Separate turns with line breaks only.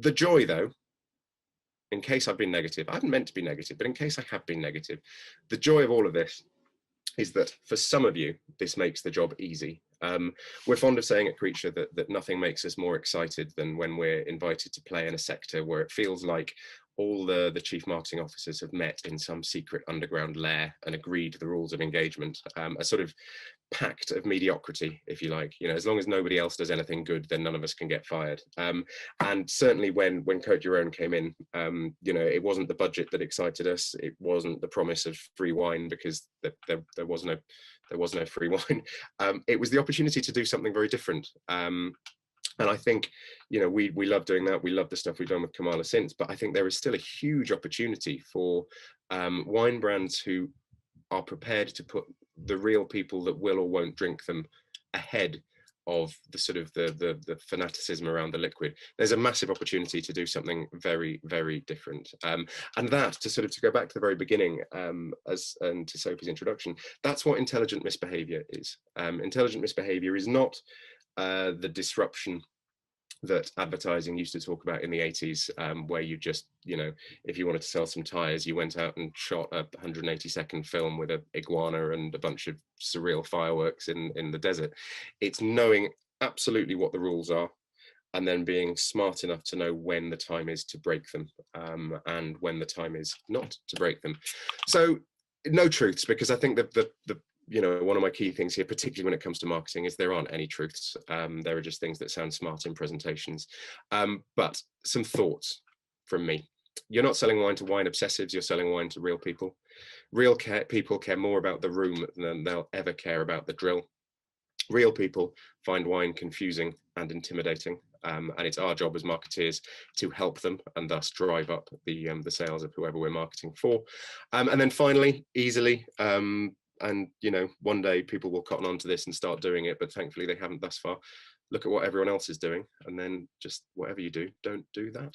The joy, though, in case I've been negative, I hadn't meant to be negative, but in case I have been negative, the joy of all of this is that for some of you, this makes the job easy. We're fond of saying at Creature that nothing makes us more excited than when we're invited to play in a sector where it feels like all the chief marketing officers have met in some secret underground lair and agreed the rules of engagement, a sort of pact of mediocrity, if you like. You know, as long as nobody else does anything good, then none of us can get fired. And certainly when Coat Your Own came in, you know, it wasn't the budget that excited us. It wasn't the promise of free wine, because there was no free wine. It was the opportunity to do something very different. And I think, you know, we love doing that. We love the stuff we've done with Kamala since, but I think there is still a huge opportunity for wine brands who are prepared to put the real people that will or won't drink them ahead of the sort of the fanaticism around the liquid. There's a massive opportunity to do something very, very different. And that, to go back to the very beginning, and to Sophie's introduction, that's what intelligent misbehavior is. Intelligent misbehavior is not the disruption that advertising used to talk about in the 80s, where you just, you know, if you wanted to sell some tires, you went out and shot a 180-second film with an iguana and a bunch of surreal fireworks in the desert. It's knowing absolutely what the rules are, and then being smart enough to know when the time is to break them, and when the time is not to break them. So no truths, because I think that the you know, one of my key things here, particularly when it comes to marketing, is there aren't any truths. There are just things that sound smart in presentations. But some thoughts from me. You're not selling wine to wine obsessives, you're selling wine to real people. Real people care more about the room than they'll ever care about the drill. Real people find wine confusing and intimidating, and it's our job as marketeers to help them and thus drive up the sales of whoever we're marketing for. And then finally, easily, and you know, one day people will cotton on to this and start doing it, but thankfully they haven't thus far. Look at what everyone else is doing, and then just whatever you do, don't do that.